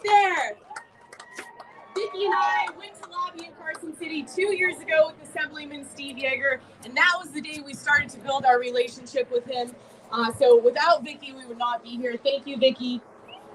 there. Vicki and I went to lobby in Carson City 2 years ago with Assemblyman Steve Yeager, and that was the day we started to build our relationship with him. So without Vicki, we would not be here. Thank you, Vicki.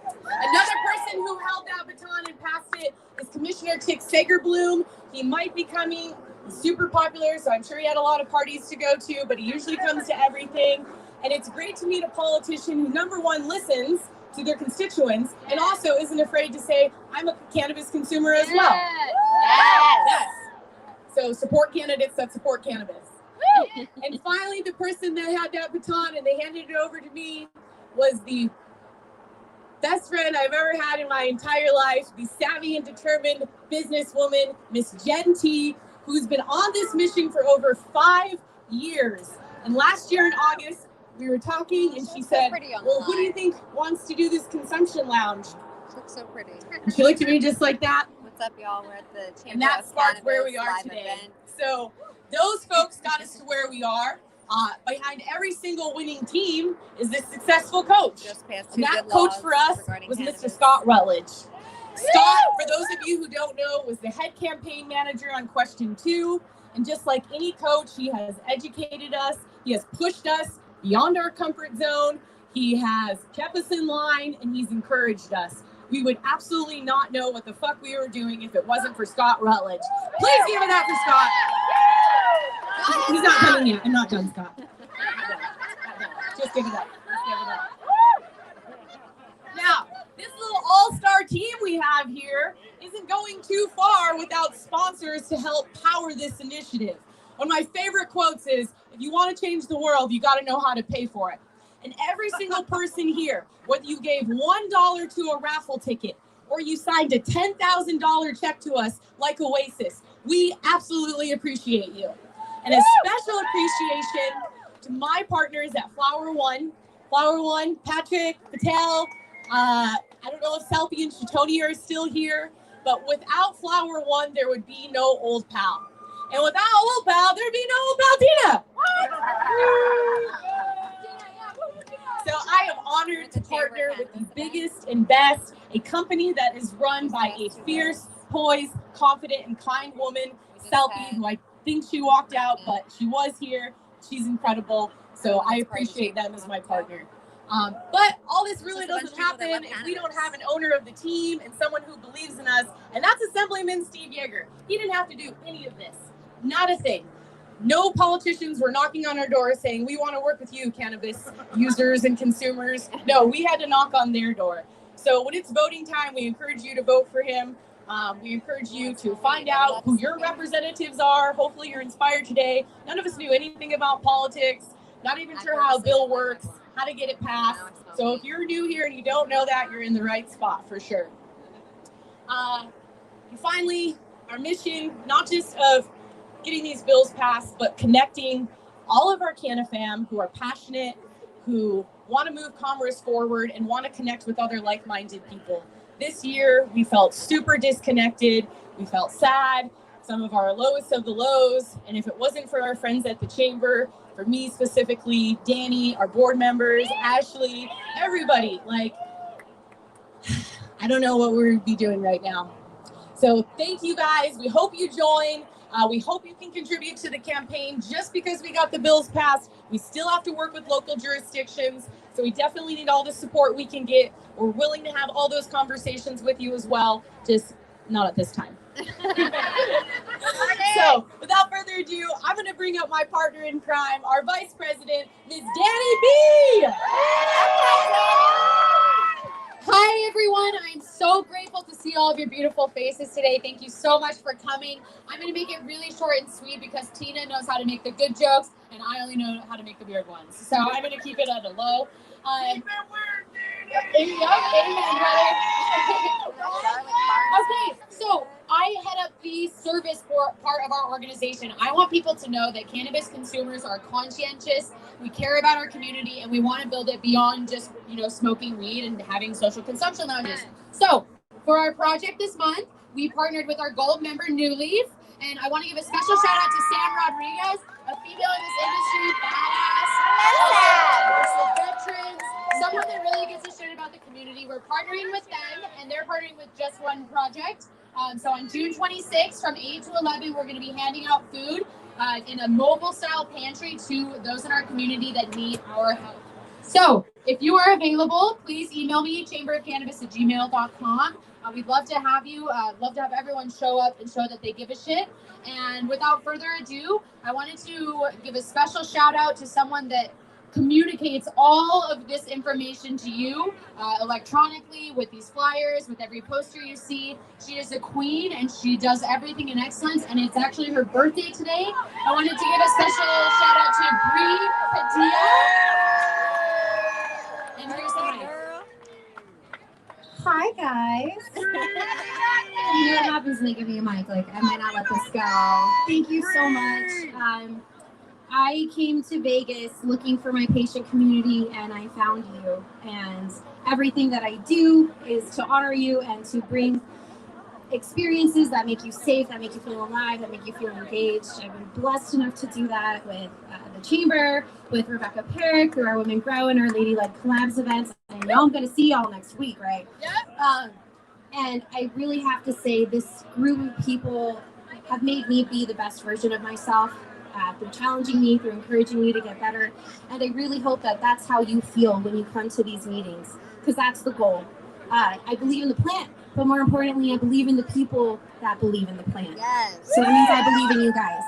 Another person who held that baton and passed it is Commissioner Tick Sagerbloom. He might be coming. He's super popular, so I'm sure he had a lot of parties to go to, but he usually comes to everything. And it's great to meet a politician who, number one, listens to their constituents and also isn't afraid to say, I'm a cannabis consumer as well. Yes. So support candidates that support cannabis. And finally, the person that had that baton and they handed it over to me was the best friend I've ever had in my entire life, the savvy and determined businesswoman, Miss Jen T, who's been on this mission for over 5 years. And last year in August, we were talking and she said, well, who do you think wants to do this consumption lounge? She looks so pretty. And she looked at me just like that. What's up, y'all? We're at the Chamber of Cannabis. And that sparked where we are today. Event. So those folks got us to where we are. Behind every single winning team is this successful coach. Just passed And two that good coach laws for us was regarding Mr. Scott Rutledge. Scott, for those of you who don't know, was the head campaign manager on Question 2. And just like any coach, he has educated us. He has pushed us beyond our comfort zone. He has kept us in line and he's encouraged us. We would absolutely not know what the fuck we were doing if it wasn't for Scott Rutledge. Please give it up for Scott. He's not coming yet. I'm not done, Scott. Just give it up. Just give it up. Now, this little all-star team we have here isn't going too far without sponsors to help power this initiative. One of my favorite quotes is, if you want to change the world, you got to know how to pay for it. And every single person here, whether you gave $1 to a raffle ticket or you signed a $10,000 check to us like Oasis, we absolutely appreciate you. And a special appreciation to my partners at Flower One, Patrick, Patel, I don't know if Selfie and Shatoni are still here, but without Flower One, there would be no Old Pal. And without Old Pal, there'd be no Old Pal Tina. So I am honored to partner with the biggest and best, a company that is run by a fierce, poised, confident, and kind woman, Selfie, who I think she walked out, but she was here. She's incredible. So I appreciate them as my partner. But all this really doesn't happen if we don't have an owner of the team and someone who believes in us, and that's Assemblyman Steve Yeager. He didn't have to do any of this. Not a thing. No politicians were knocking on our door saying, we want to work with you, cannabis users and consumers. No, we had to knock on their door. So when it's voting time, we encourage you to vote for him. We encourage you to find out who your representatives are. Hopefully you're inspired today. None of us knew anything about politics, not even sure how a bill works, how to get it passed. So if you're new here and you don't know that, you're in the right spot for sure. And finally, our mission, not just of getting these bills passed, but connecting all of our CannaFam who are passionate, who want to move commerce forward and want to connect with other like-minded people. This year, we felt super disconnected. We felt sad, some of our lowest of the lows. And if it wasn't for our friends at the Chamber, for me specifically, Danny, our board members, Ashley, everybody, like, I don't know what we would be doing right now. So thank you guys. We hope you join. We hope you can contribute to the campaign. Just because we got the bills passed, we still have to work with local jurisdictions. So we definitely need all the support we can get. We're willing to have all those conversations with you as well, just not at this time. So without further ado, I'm going to bring up my partner in crime, our Vice President, Ms. Danny B. Hi, everyone. I'm so grateful to see all of your beautiful faces today. Thank you so much for coming. I'm going to make it really short and sweet because Tina knows how to make the good jokes, and I only know how to make the weird ones. So I'm going to keep it at a low. Amen, brother. Okay, so I head up the service part of our organization. I want people to know that cannabis consumers are conscientious. We care about our community, and we want to build it beyond just, smoking weed and having social consumption lounges. So for our project this month, we partnered with our gold member, New Leaf, and I want to give a special shout out to Sam Rodriguez, a female in this industry, badass, also veterans, someone that really gives a shit about the community. We're partnering with them, and they're partnering with Just One Project. So on June 26th, from 8 to 11, we're going to be handing out food in a mobile-style pantry to those in our community that need our help. So if you are available, please email me, chamberofcannabis@gmail.com. We'd love to have you, love to have everyone show up and show that they give a shit. And without further ado, I wanted to give a special shout out to someone that communicates all of this information to you electronically with these flyers, with every poster you see. She is a queen and she does everything in excellence, and it's actually her birthday today. I wanted to give a special shout out to Bree Padilla. And here's the mic. Hi guys. You know what happens when they give me a mic? Like, I might not let this go. Thank you so much. I came to Vegas looking for my patient community, and I found you. And everything that I do is to honor you and to bring experiences that make you safe, that make you feel alive, that make you feel engaged. I've been blessed enough to do that with the Chamber, with Rebecca Perrick, through our Women Grow and our Lady-Led Collabs events. And y'all, I'm going to see y'all next week, right? Yep. And I really have to say, this group of people have made me be the best version of myself. Through challenging me, through encouraging me to get better. And I really hope that that's how you feel when you come to these meetings, because that's the goal. I believe in the plant, but more importantly, I believe in the people that believe in the plant. Yes. So that means I believe in you guys.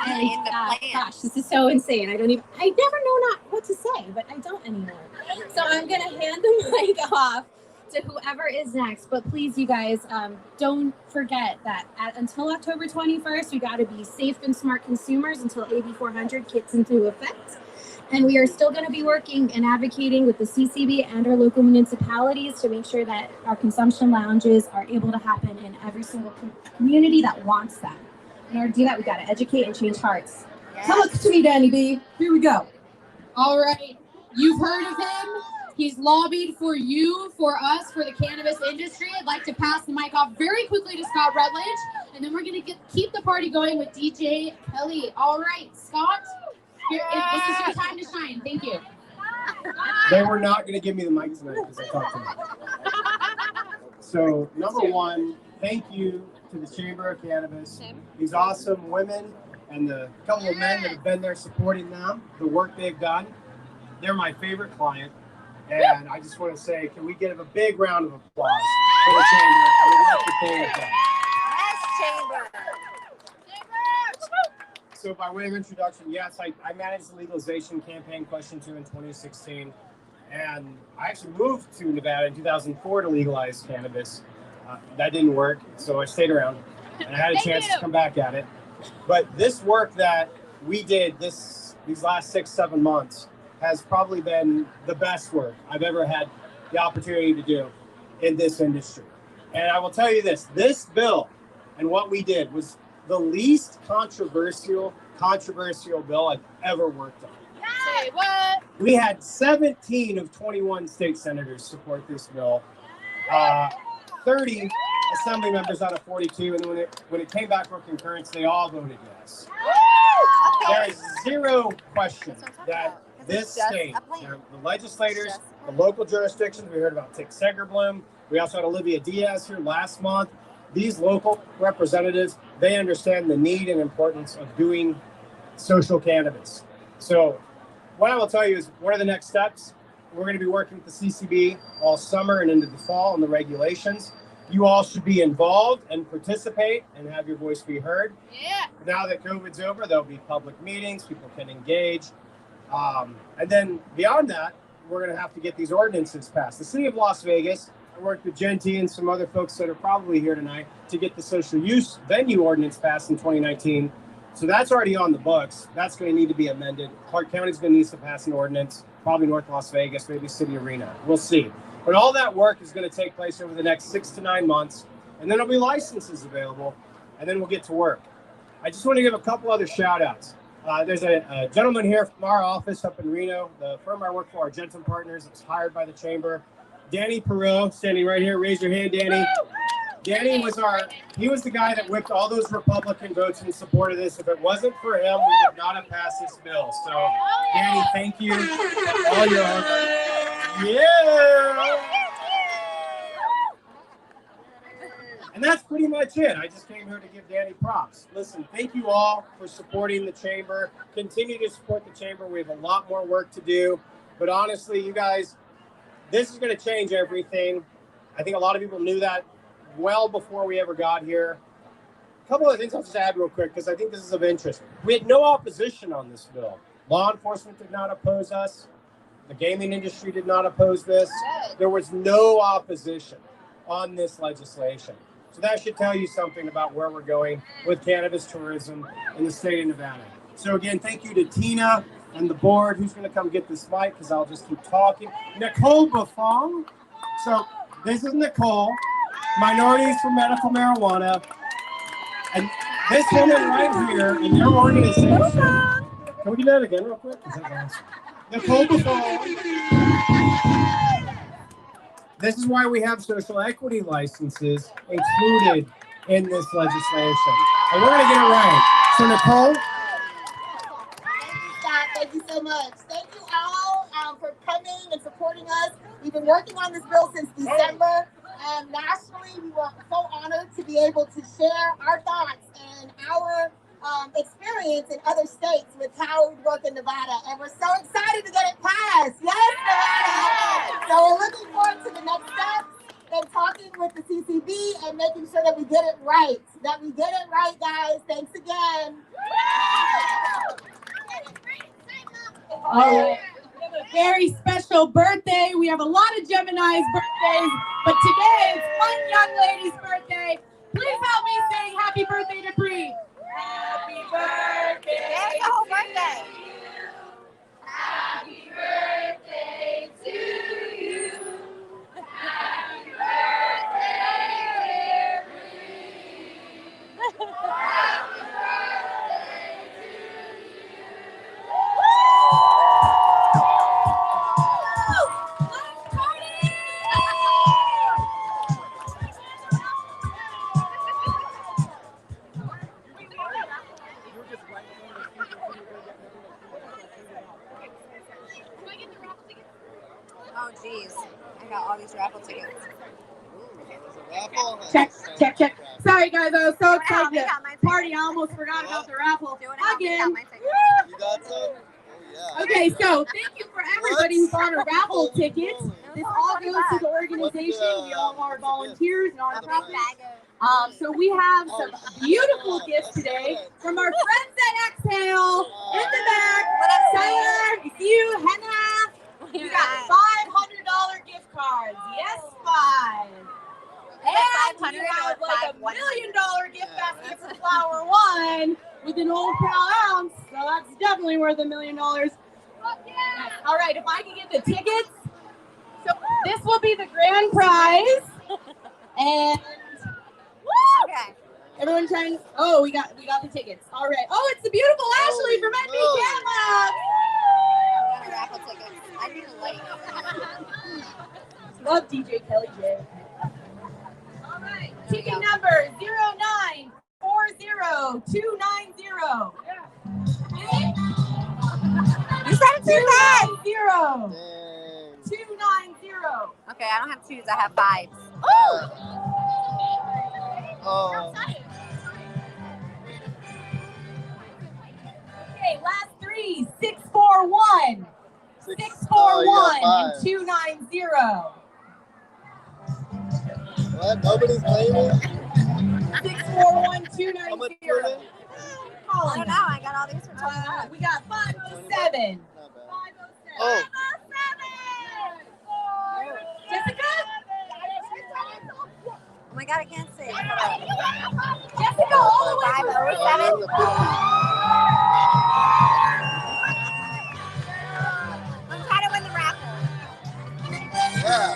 And in the plant. gosh, this is so insane. I never know not what to say, but I don't anymore. So I'm gonna hand the mic off to whoever is next, but please, you guys, don't forget that until October 21st, we got to be safe and smart consumers until AB 400 kicks into effect. And we are still going to be working and advocating with the CCB and our local municipalities to make sure that our consumption lounges are able to happen in every single community that wants them. In order to do that, we got to educate and change hearts. Yes. Come look to me, Danny B. Here we go. All right. You've heard of him. He's lobbied for you, for us, for the cannabis industry. I'd like to pass the mic off very quickly to Scott Rutledge, and then we're going to keep the party going with DJ Kelly. All right, Scott, this is your time to shine. Thank you. They were not going to give me the mic tonight because I talked too much. So, number one, thank you to the Chamber of Cannabis, these awesome women, and the couple of men that have been there supporting them, the work they've done. They're my favorite client. And I just want to say, can we give a big round of applause for the Chamber? I would love to thank them. Yes, Chamber. So by way of introduction, yes, I managed the legalization campaign question 2 in 2016. And I actually moved to Nevada in 2004 to legalize cannabis. That didn't work, so I stayed around. And I had a chance to come back at it. But this work that we did these last 6-7 months has probably been the best work I've ever had the opportunity to do in this industry. And I will tell you this bill and what we did was the least controversial bill I've ever worked on. Say what? We had 17 of 21 state senators support this bill, 30 assembly members out of 42, and when it came back for concurrence, they all voted yes. There is zero question that this state, the legislators, the local jurisdictions, we heard about Tick Segerbloom. We also had Olivia Diaz here last month. These local representatives, they understand the need and importance of doing social cannabis. So what I will tell you is, what are the next steps? We're going to be working with the CCB all summer and into the fall on the regulations. You all should be involved and participate and have your voice be heard. Yeah. Now that COVID's over, there'll be public meetings, people can engage. And then beyond that, we're going to have to get these ordinances passed. The city of Las Vegas, I worked with Genty and some other folks that are probably here tonight to get the social use venue ordinance passed in 2019. So that's already on the books. That's going to need to be amended. Clark County's going to need to pass an ordinance, probably North Las Vegas, maybe City Arena. We'll see. But all that work is going to take place over the next 6 to 9 months, and then there'll be licenses available, and then we'll get to work. I just want to give a couple other shout outs. There's a gentleman here from our office up in Reno, the firm I work for, Argentum Partners. It's hired by the Chamber. Danny Perot, standing right here. Raise your hand, Danny. Danny was he was the guy that whipped all those Republican votes in support of this. If it wasn't for him, we would not have passed this bill. So, Danny, thank you. All your hard work. Yeah. And that's pretty much it. I just came here to give Danny props. Listen, thank you all for supporting the Chamber. Continue to support the Chamber. We have a lot more work to do. But honestly, you guys, this is going to change everything. I think a lot of people knew that well before we ever got here. A couple of things I'll just add real quick because I think this is of interest. We had no opposition on this bill. Law enforcement did not oppose us. The gaming industry did not oppose this. There was no opposition on this legislation. So that should tell you something about where we're going with cannabis tourism in the state of Nevada. So again, thank you to Tina and the board. Who's going to come get this mic? Because I'll just keep talking. Nicole Buffon. So this is Nicole, Minorities for Medical Marijuana. And this woman right here and their organization. Can we do that again real quick? Is that awesome? Nicole Buffon. This is why we have social equity licenses included in this legislation. And we're going to get it right. So, Nicole. Thank you so much. Thank you all for coming and supporting us. We've been working on this bill since December. Nationally, we were so honored to be able to share our thoughts and our experience in other states with how we work in Nevada. And we're so excited to get it passed. Yes, Nevada! So we're looking forward to the next steps and talking with the CCB and making sure that we get it right. That we get it right, guys. Thanks again. Oh, we have a very special birthday. We have a lot of Gemini's birthdays, but today is one young lady's birthday. Please help me sing happy birthday to Bree. Happy birthday. It's the whole birthday. Happy birthday to you. Happy birthday, dear Bree. Happy birthday to you. Let's party! Oh, geez. I got all these raffle tickets. Check, check, check. Sorry, guys, I was so excited I to got my ticket. party. I almost forgot about the raffle. Do it now. I got Again. my ticket. You got some? Oh, yeah. Okay, so thank you for everybody who bought a raffle ticket. This all goes to the organization. We all are volunteers and nonprofits. So we have some beautiful gifts today from our friends at Exhale in the back. Tyler, it's you, Henna. We got $500 gift cards. Yes, 5. And we have like $1 million gift basket for Flower One with an old pal ounce. So that's definitely worth $1 million. All right, if I can get the tickets. So this will be the grand prize. And Okay. everyone trying. Oh, we got the tickets. All right. Oh, it's the beautiful Ashley from NB Gamma. I got raffle tickets. I need a light. Love DJ Kelly J. All right. Ticket number 0940290. You said it too fast. 290. Dang. 290. Okay, I don't have 2s. I have 5s. Oh. Okay, last 3. 641. 641 and 290. What? Nobody's claiming? 641 How much 290. for it? I don't know. I got all these for $20. We got 507. Not bad. 507. Oh. 507. Jessica? Oh my God, I can't see. Jessica, all the way. 507. I'm trying to win the raffle. Yeah.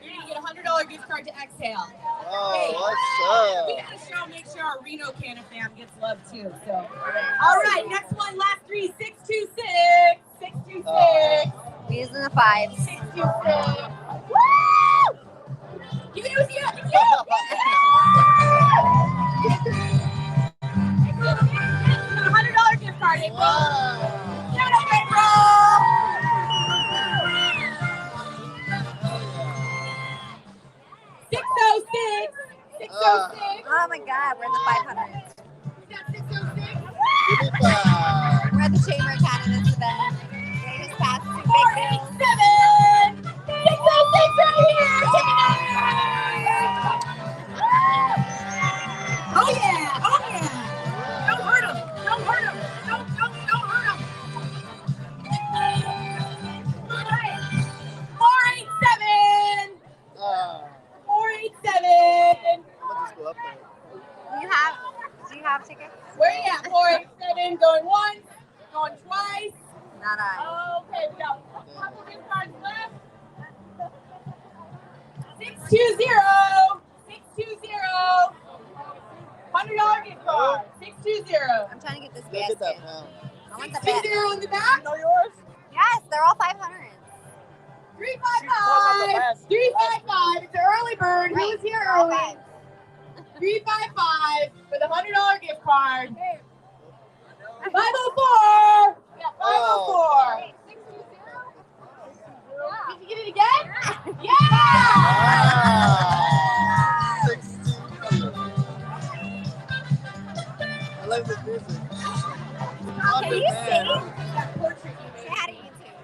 You're going to get a $100 gift card to Exhale. Oh, We what's up? got to make sure our Reno Canna fam gets love too. So, all right, next one, last 3, 626. 626. We're using the 5s. 626. Woo! Give it to you. $100 gift card, April. Wow. Oh my God, we're in the 500s. Give me 5. We're at the Chamber of Cannabis event. They just passed 2 big bills. 606 right here. Oh yeah, oh yeah. Don't hurt him. Don't hurt him. Don't hurt him. 487. 487. I'm gonna just go up there. Do you have tickets? Where you at? 487. Going once. Going twice. Not I. Okay, we got a couple gift cards left. 620. 620. $100 gift card. 620. I'm trying to get this Look at that basket. pound. I want the basket. 620 in the back. Know yours? Yes, they're all 500s. 355. 355. It's an early bird. He was here early. 355 for the $100 gift card. 504. Yeah, 504. Did you get it again? Yeah! Ah, 16. I love this music. Can you sing? Say hi to YouTube.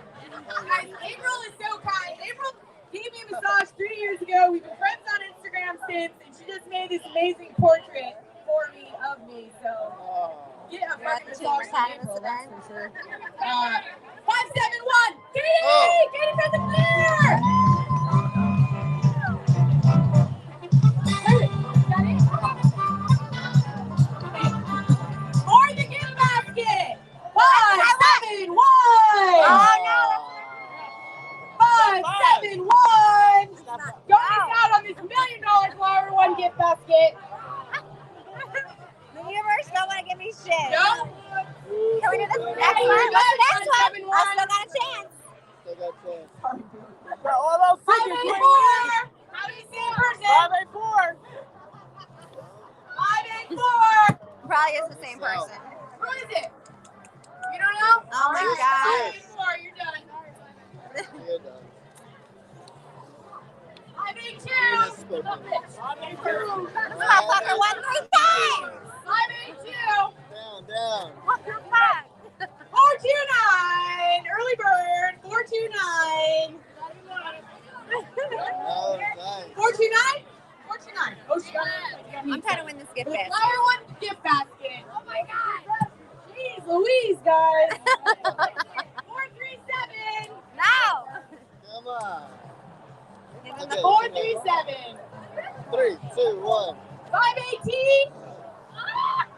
Guys, April is so kind. April gave me a massage 3 years ago. We've been friends on Instagram since, and she just made this amazing portrait for me of me. So get a You're at fucking the Chamber of massage from Cannabis April, that's event. for sure. 571. Katie! Oh. Katie from the clear! Or the gift basket. 571. Oh, no. 571. Don't miss out on this $1 million flower one gift basket. The universe don't want to give me shit. No. Can we do the next Hey, one? you What's the guys, next one? 571. I still got a chance. Still got chance. All those tickets. 584. How do you say it, person? 584. 584. Probably is the same person. Who is it? You don't know? Oh my Alright, God. 584. You're done. You're done. 582. You're spoken. 582. This motherfucker won 3 times. 582. Down. What the fuck? 429. Early bird. 429. Oh, nice. 429? 429. Oh, she got it. I'm trying to win this gift The basket. flower one gift basket. Oh my God. Jeez Louise, guys. 437. No. Come on. Give him the Okay. 437. 3, 2, 1. 518.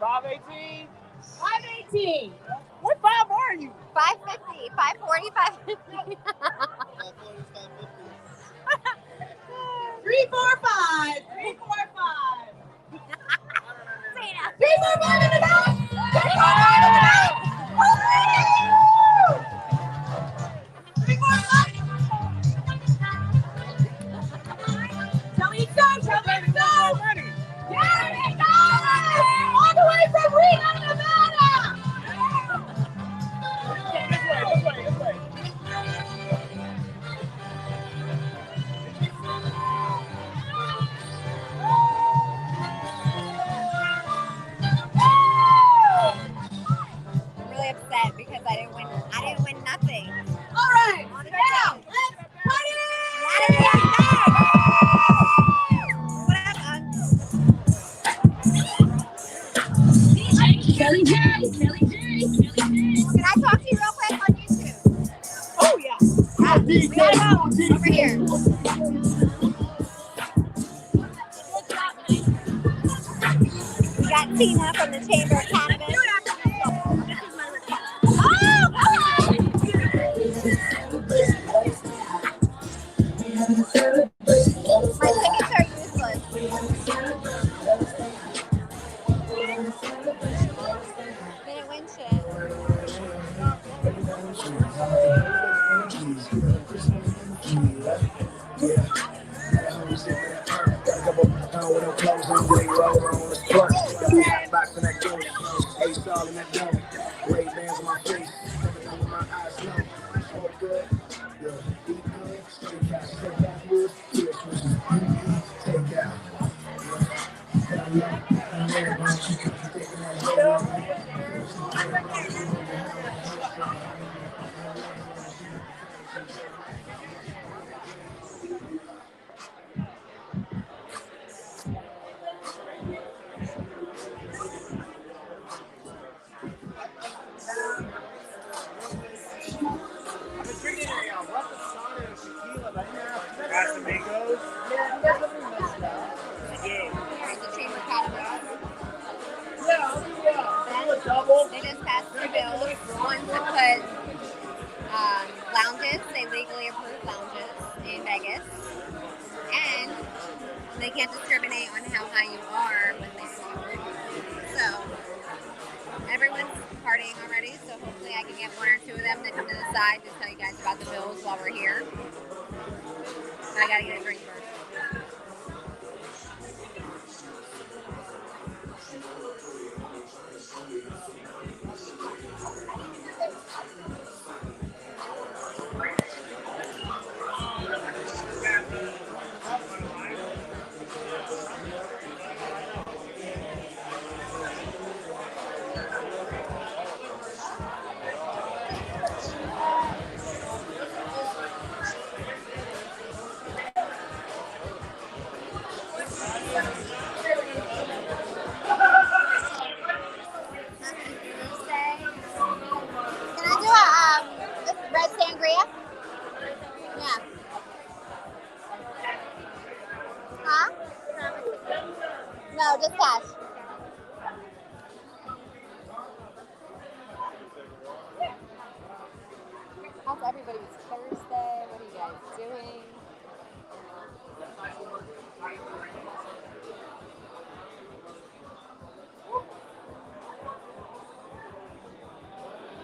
518. 518. What 5 are you? 550, 540, 550. 345. 345. Tina. 345 in the back. 345 in the back. Woo! 345. Tell me so. Tell me so. Yeah, it goes! All the way from Reno, Nevada! This way. I'm really upset because I didn't win nothing. All right, now let's party! Kelly J. Can I talk to you real quick on YouTube? Oh, yeah. We gotta go over here. We got Tina from the Chamber of Cannabis. My tickets are useless. Didn't win shit. Got some MEEKOs? Yeah, definitely missed that. Here's the Chamber of Cannabis. Yeah. Do a double. They just passed 2 bills. One to put lounges, they legally approved lounges in Vegas. And they can't discriminate on how high you are when they smoke. So everyone's partying already, so hopefully I can get 1 or 2 of them to come to the side to tell you guys about the bills while we're here. I gotta get a drink first. Red sangria? Yeah. Huh? No, just cash. How's everybody's Thursday? What are you guys doing?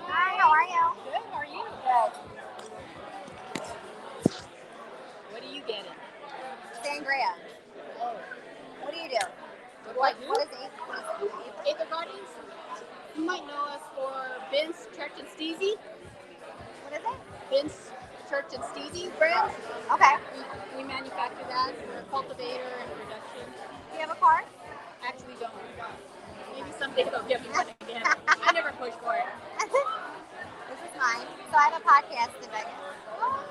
Hi, how are you? Good. How are you? Good. What are you getting? Sangria. Oh, What do you do? what do I do? What is it? Eighth Gardens. You might know us for Ben's Church and Steezy. What is it? Ben's Church and Steezy brand. Okay. We manufacture that. We're a cultivator and production. Do you have a car? Actually don't. Maybe someday they'll give me one again. I never push for it. This is mine. So I have a podcast in Vegas.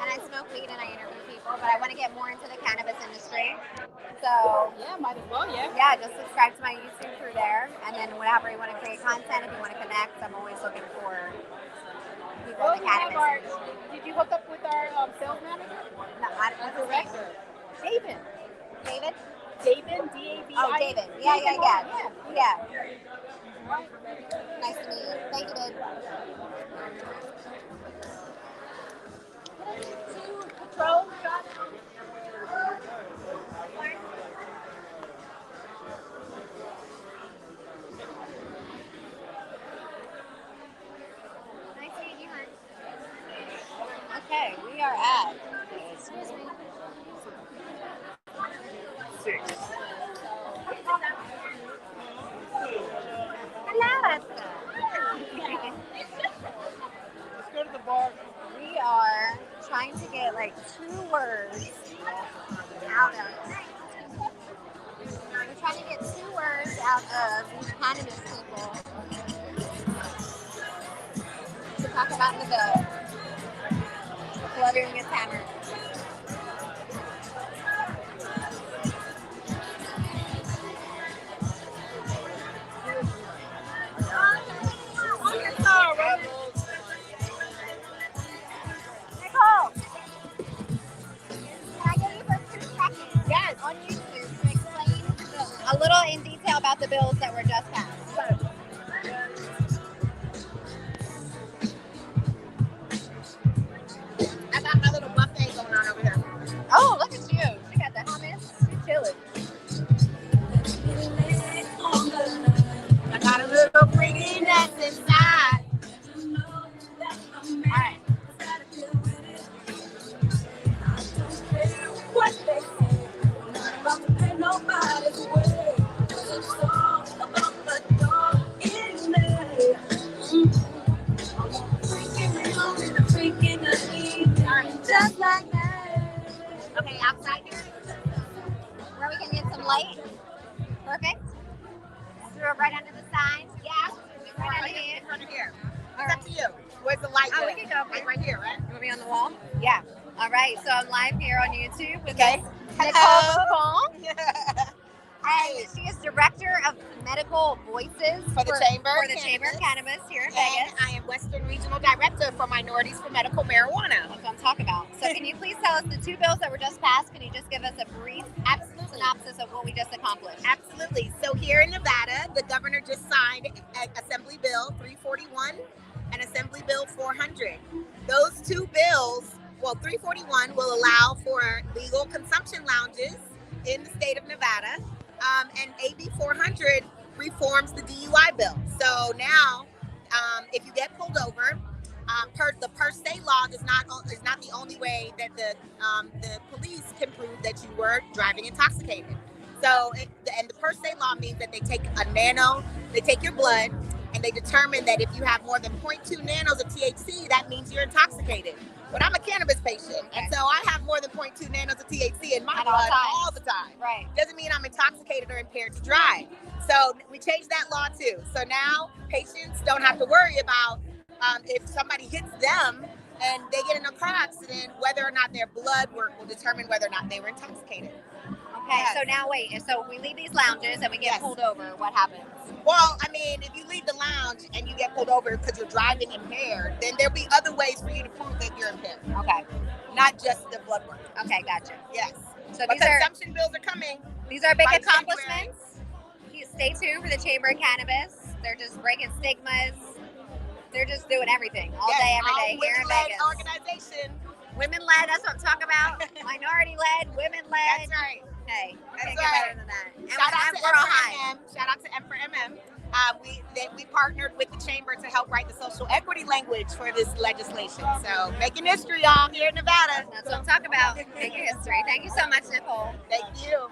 And I smoke weed and I interview people, but I want to get more into the cannabis industry. So Yeah, might as well, yeah. yeah, just subscribe to my YouTube through there. And then whenever you want to create content, if you want to connect, I'm always looking for people Well, in the we have cannabis our, industry. did you hook up with our sales manager? No, Our what's his name? director. David. David? David, D-A-V-I. Oh, David. Yeah. Nice to meet you. Thank you, David. Two Patron shots. Nice meeting you, hon. Okay, we are at. Excuse me. 6. Hello. Let's go to the bar. We are trying to get like 2 words out of. We're trying to get 2 words out of these cannabis people to talk about in the bill. Before everyone gets hammered. Nicole, can I get you for 2 seconds? Yes, on YouTube to explain a little in detail about the bills that were just passed. I got my little buffet going on over here. Oh, look at you. She got the hummus. You're chilling. I got a little prettiness inside. All right. Just like that. Okay, outside here. Where we can get some light. Perfect. Throw it right under the sign. Yeah. Right under here. In front of here. All It's right. up to you. Where's the light? Oh, we at? can go up here. Like right here, right? You want me on the wall? Yeah. All right. So I'm live here on YouTube with Okay. Nicole Buffon. And she is director of medical voices For the Chamber for of the Chamber of Cannabis here in And Vegas. I am Western Regional Director for Minorities for Medical Marijuana. That's what I'm talking about. So can you please tell us the two bills that were just passed? Can you just give us a brief synopsis of what we just accomplished? Absolutely. So here in Nevada, the governor just signed Assembly Bill 341 and Assembly Bill 400. Those two bills, well, 341 will allow for legal consumption lounges in the state of Nevada, and AB 400 reforms the DUI bill. So now, if you get pulled over, the per se law is not the only way that the police can prove that you were driving intoxicated. So, and the per se law means that they take they take your blood, and they determine that if you have more than 0.2 nanos of THC, that means you're intoxicated. But I'm a cannabis patient, and so I have more than 0.2 nanos of THC in my blood all the time. Right. Doesn't mean I'm intoxicated or impaired to drive. So we changed that law too. So now patients don't have to worry about if somebody hits them and they get in a car accident, whether or not their blood work will determine whether or not they were intoxicated. Okay, Yes. so now wait. So we leave these lounges and we get Yes. pulled over. What happens? Well, I mean, if you leave the lounge and you get pulled over because you're driving impaired, then there'll be other ways for you to prove that you're impaired, Okay. not just the blood work. Okay, gotcha. Yes. So But these are consumption bills are coming. big by accomplishments. Stay tuned for the Chamber of Cannabis. They're just breaking stigmas. They're just doing everything all day, every day here in women-led Vegas. organization. Women-led, that's what I'm talking about. Minority-led, women-led. That's right. Hey, That's can't get right. better than that. And Shout out to we're all high. M. Shout out to M for MM. We partnered with the Chamber to help write the social equity language for this legislation. So making history, y'all, here in Nevada. That's what I'm talking about. Making history. Thank you so much, Nicole. Thank you.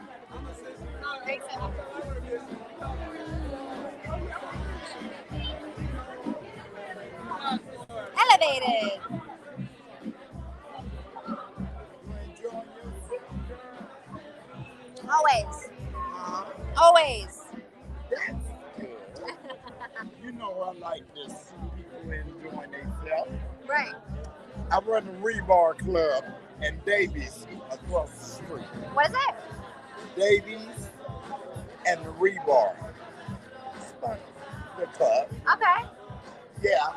Thanks. Elevated. Always. Always. You know I like to see people enjoying themselves. Right. I run a rebar club in Davies across the street. What is it? Davies and the rebar. The club. Okay. Yeah.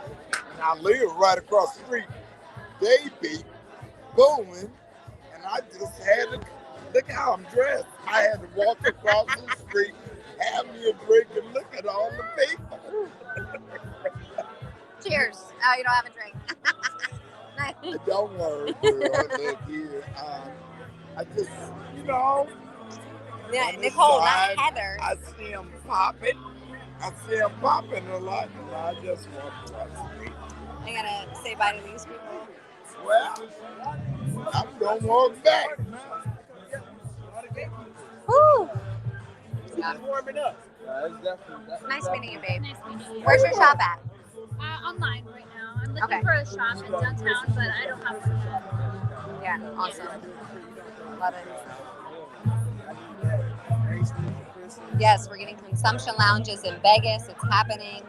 And I live right across the street. They be going, and I just had to look how I'm dressed. I had to walk across the street, have me a drink, and look at all the people. Cheers. Oh, you don't have a drink. Nice. Don't worry, girl. Look here. I just, Yeah, on the Nicole, side, not Heather. I see them popping. I see them popping a lot, and I just walk across the street. I gotta say bye to these people. Well, I'm gonna walk back. Woo! It's warming up. Nice meeting you, babe. Nice meeting you. Where's your shop at? Online right now. I'm looking Okay. for a shop in downtown, but I don't have one yet. Yeah, awesome. Love it. Yes, we're getting consumption lounges in Vegas. It's happening.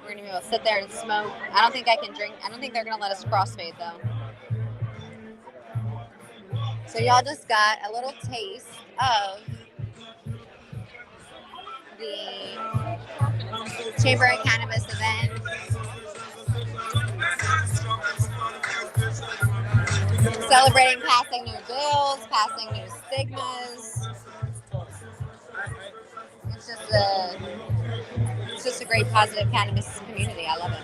We're gonna be able to sit there and smoke. I don't think I can drink. I don't think they're gonna let us crossfade though. So y'all just got a little taste of the Chamber of Cannabis event. Celebrating passing new bills, passing new stigmas. It's just a great positive cannabis community. I love it.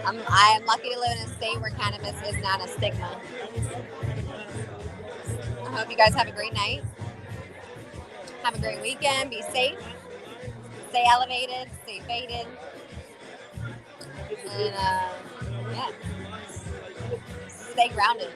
I am lucky to live in a state where cannabis is not a stigma. I hope you guys have a great night. Have a great weekend. Be safe. Stay elevated. Stay faded. And yeah, stay grounded.